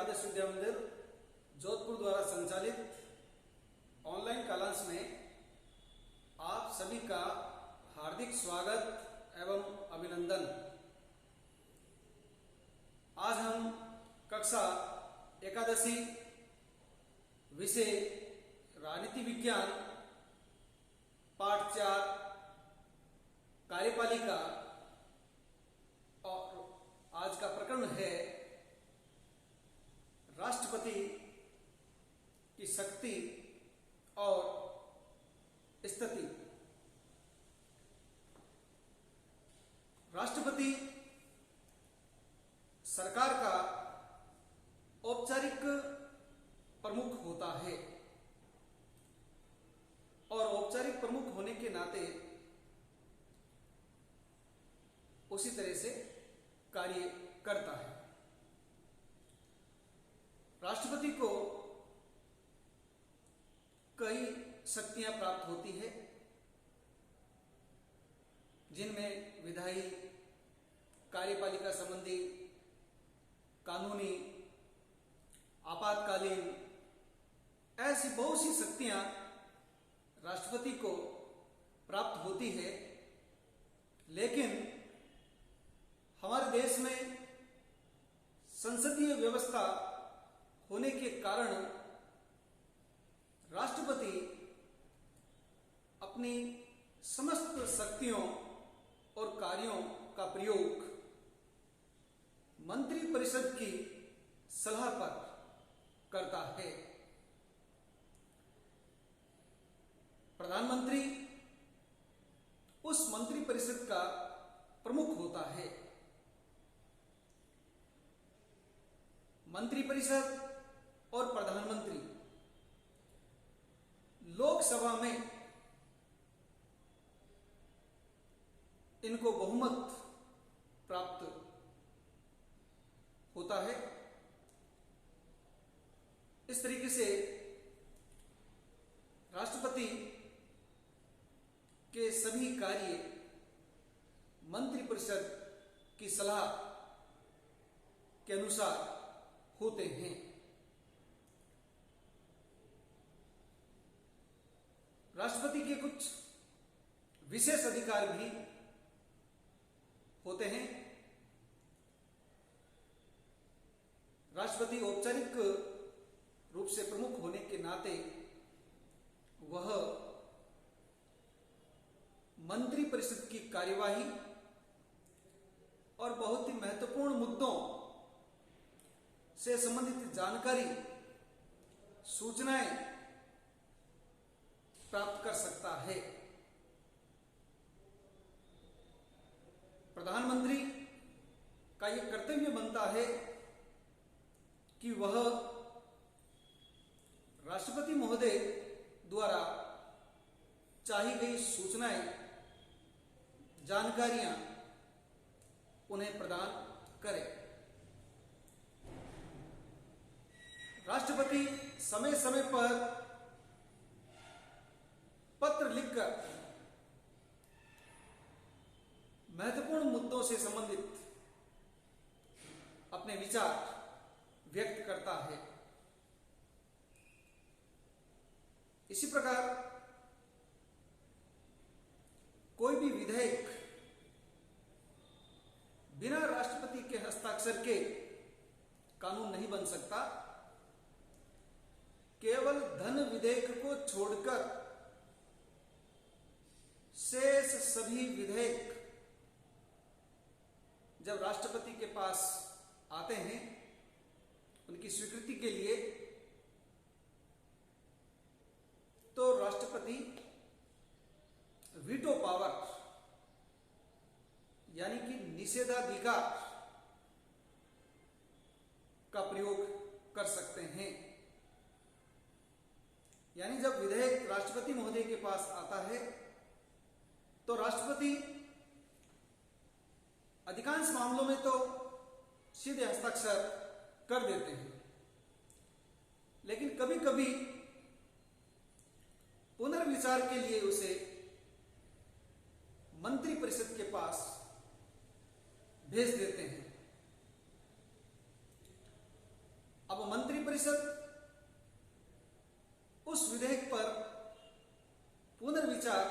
आदर्श विद्या मंदिर जोधपुर द्वारा संचालित ऑनलाइन क्लास में आप सभी का हार्दिक स्वागत एवं अभिनंदन। आज हम कक्षा एकादशी विषय राजनीति विज्ञान पाठ 4 कार्यपालिका और आज का प्रकरण है राष्ट्रपति की शक्ति और स्थिति। राष्ट्रपति सरकार का औपचारिक प्रमुख होता है और औपचारिक प्रमुख होने के नाते उसी तरह से कार्य करता है। राष्ट्रपति को कई शक्तियां प्राप्त होती है, जिनमें विधायी, कार्यपालिका संबंधी, कानूनी, आपातकालीन, ऐसी बहुत सी शक्तियां राष्ट्रपति को प्राप्त होती है। लेकिन हमारे देश में संसदीय व्यवस्था होने के कारण राष्ट्रपति अपनी समस्त शक्तियों और कार्यों का प्रयोग मंत्रिपरिषद की सलाह पर करता है। प्रधानमंत्री उस मंत्रिपरिषद का प्रमुख होता है। मंत्रिपरिषद और प्रधानमंत्री लोकसभा में इनको बहुमत प्राप्त होता है। इस तरीके से राष्ट्रपति के सभी कार्य मंत्रिपरिषद की सलाह के अनुसार होते हैं। राष्ट्रपति के कुछ विशेष अधिकार भी होते हैं। राष्ट्रपति औपचारिक रूप से प्रमुख होने के नाते वह मंत्रिपरिषद की कार्यवाही और बहुत ही महत्वपूर्ण मुद्दों से संबंधित जानकारी, सूचनाएं प्राप्त कर सकता है। प्रधानमंत्री का यह कर्तव्य बनता है कि वह राष्ट्रपति महोदय द्वारा चाही गई सूचनाएं, जानकारियां उन्हें प्रदान करे। राष्ट्रपति समय समय पर पत्र लिखकर महत्वपूर्ण मुद्दों से संबंधित अपने विचार व्यक्त करता है। इसी प्रकार कोई भी विधेयक बिना राष्ट्रपति के हस्ताक्षर के कानून नहीं बन सकता। केवल धन विधेयक को छोड़कर शेष सभी विधेयक जब राष्ट्रपति के पास आते हैं उनकी स्वीकृति के लिए, तो राष्ट्रपति वीटो पावर यानी कि निषेधाधिकार का प्रयोग कर सकते हैं। यानी जब विधेयक राष्ट्रपति महोदय के पास आता है तो राष्ट्रपति अधिकांश मामलों में तो सीधे हस्ताक्षर कर देते हैं, लेकिन कभी कभी पुनर्विचार के लिए उसे मंत्रिपरिषद के पास भेज देते हैं। अब मंत्रिपरिषद उस विधेयक पर पुनर्विचार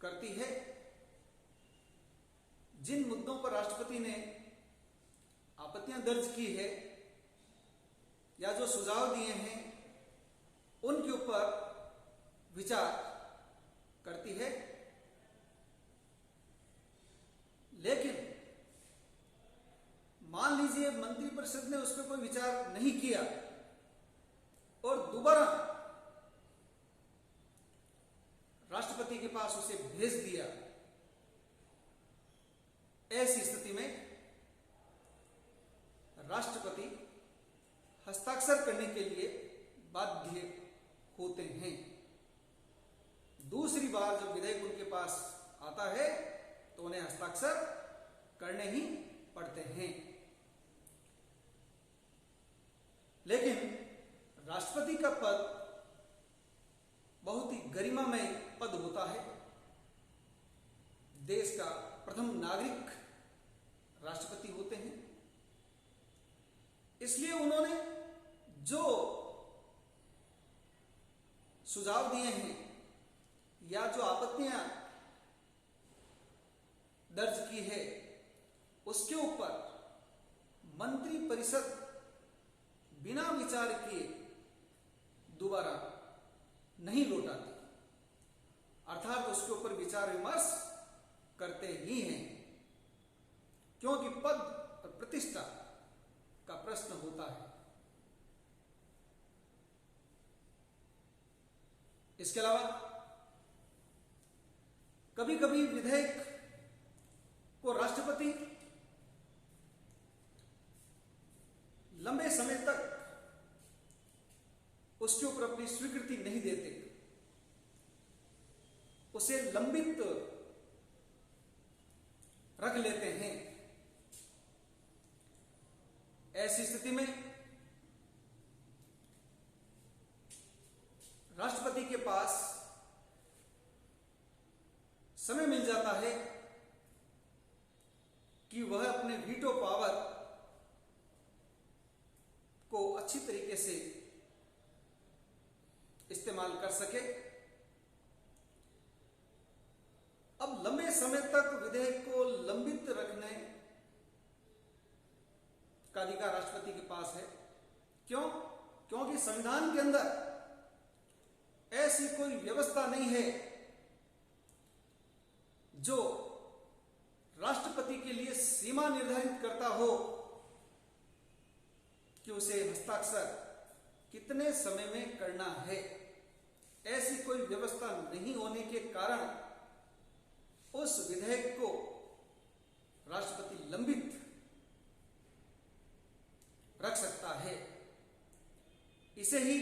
करती है। जिन मुद्दों पर राष्ट्रपति ने आपत्तियां दर्ज की है या जो सुझाव दिए हैं उनके ऊपर विचार करती है। लेकिन मान लीजिए मंत्रिपरिषद ने उस पर कोई विचार नहीं किया और दोबारा राष्ट्रपति के पास उसे भेज दिया। ऐसी स्थिति में राष्ट्रपति हस्ताक्षर करने के लिए बाध्य होते हैं। दूसरी बार जब विधेयक उनके पास आता है तो उन्हें हस्ताक्षर करने ही पड़ते हैं। लेकिन राष्ट्रपति का पद बहुत ही गरिमामय पद होता है। देश का प्रथम नागरिक राष्ट्रपति होते हैं। इसलिए उन्होंने जो सुझाव दिए हैं या जो आपत्तियां दर्ज की है उसके ऊपर मंत्रिपरिषद बिना विचार किए दोबारा नहीं लौटाती, अर्थात उसके ऊपर विचार विमर्श करते ही हैं, क्योंकि पद और प्रतिष्ठा का प्रश्न होता है। इसके अलावा कभी कभी विधेयक को राष्ट्रपति लंबे समय तक उसके ऊपर अपनी स्वीकृति नहीं देते, उसे लंबित रख लेते हैं। ऐसी स्थिति में राष्ट्रपति के पास समय मिल जाता है कि वह अपने वीटो पावर को अच्छी तरीके से इस्तेमाल कर सके। अब लंबे समय तक विधेयक को लंबित रखने का अधिकार राष्ट्रपति के पास है। क्यों? क्योंकि संविधान के अंदर ऐसी कोई व्यवस्था नहीं है जो राष्ट्रपति के लिए सीमा निर्धारित करता हो कि उसे हस्ताक्षर कितने समय में करना है। ऐसी कोई व्यवस्था नहीं होने के कारण उस विधेयक को राष्ट्रपति लंबित रख सकता है। इसे ही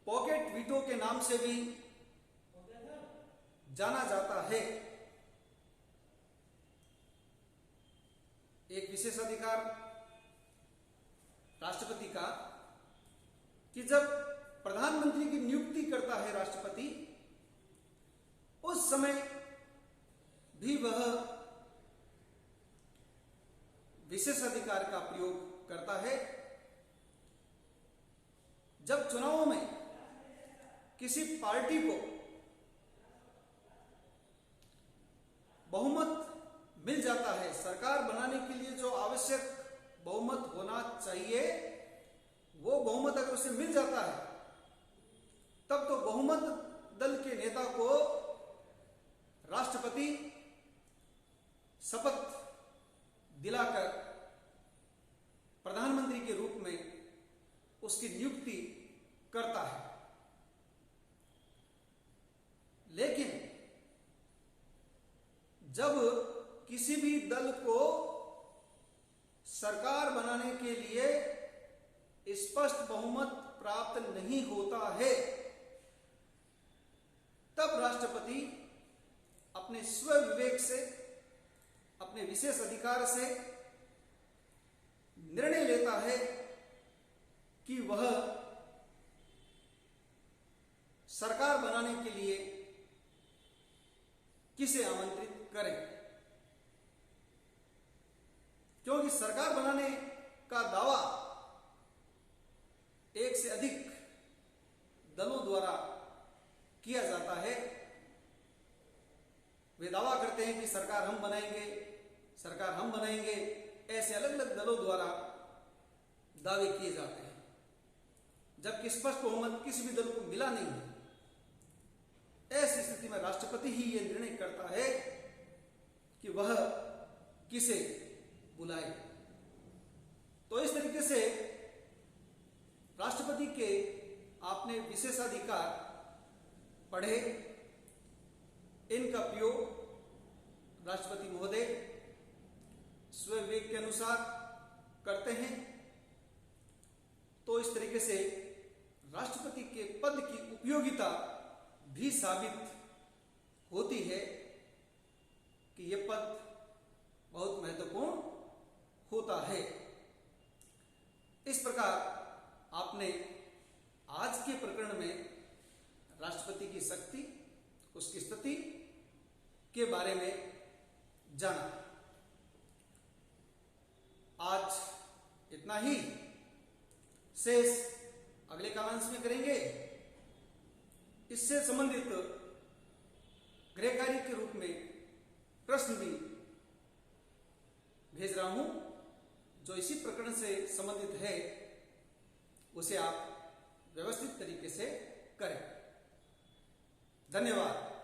पॉकेट वीटो के नाम से भी जाना जाता है। एक विशेष अधिकार राष्ट्रपति का कि जब प्रधानमंत्री की नियुक्ति करता है राष्ट्रपति, उस समय भी वह विशेष अधिकार का प्रयोग करता है। जब चुनावों में किसी पार्टी को बहुमत मिल जाता है, सरकार बनाने के लिए जो आवश्यक बहुमत होना चाहिए वो बहुमत अगर उसे मिल जाता है, तब तो बहुमत दल के नेता को राष्ट्रपति शपथ दिलाकर प्रधानमंत्री के रूप में उसकी नियुक्ति करता है। लेकिन जब किसी भी दल को सरकार बनाने के लिए स्पष्ट बहुमत प्राप्त नहीं होता है, तब राष्ट्रपति अपने स्वविवेक से, अपने विशेष अधिकार से निर्णय लेता है कि वह सरकार बनाने के लिए किसे आमंत्रित करें। क्योंकि सरकार बनाने का दावा किया जाता है। वे दावा करते हैं कि सरकार हम बनाएंगे, सरकार हम बनाएंगे, ऐसे अलग अलग दलों द्वारा दावे किए जाते हैं, जबकि स्पष्ट बहुमत किसी भी दल को मिला नहीं है। ऐसी स्थिति में राष्ट्रपति ही यह निर्णय करता है कि वह किसे बुलाए। तो इस तरीके से राष्ट्रपति के आपने विशेषाधिकार पढ़े, इनका प्रयोग राष्ट्रपति महोदय स्वविवेक के अनुसार करते हैं। तो इस तरीके से राष्ट्रपति के पद की उपयोगिता भी साबित होती है कि यह पद बहुत महत्वपूर्ण होता है। इस प्रकार आपने आज के प्रकरण में राष्ट्रपति की शक्ति, उसकी स्थिति के बारे में जाना। आज इतना ही, शेष अगले कालांश में करेंगे। इससे संबंधित गृह कार्य के रूप में प्रश्न भी भेज रहा हूं, जो इसी प्रकरण से संबंधित है, उसे आप व्यवस्थित तरीके से करें। धन्यवाद।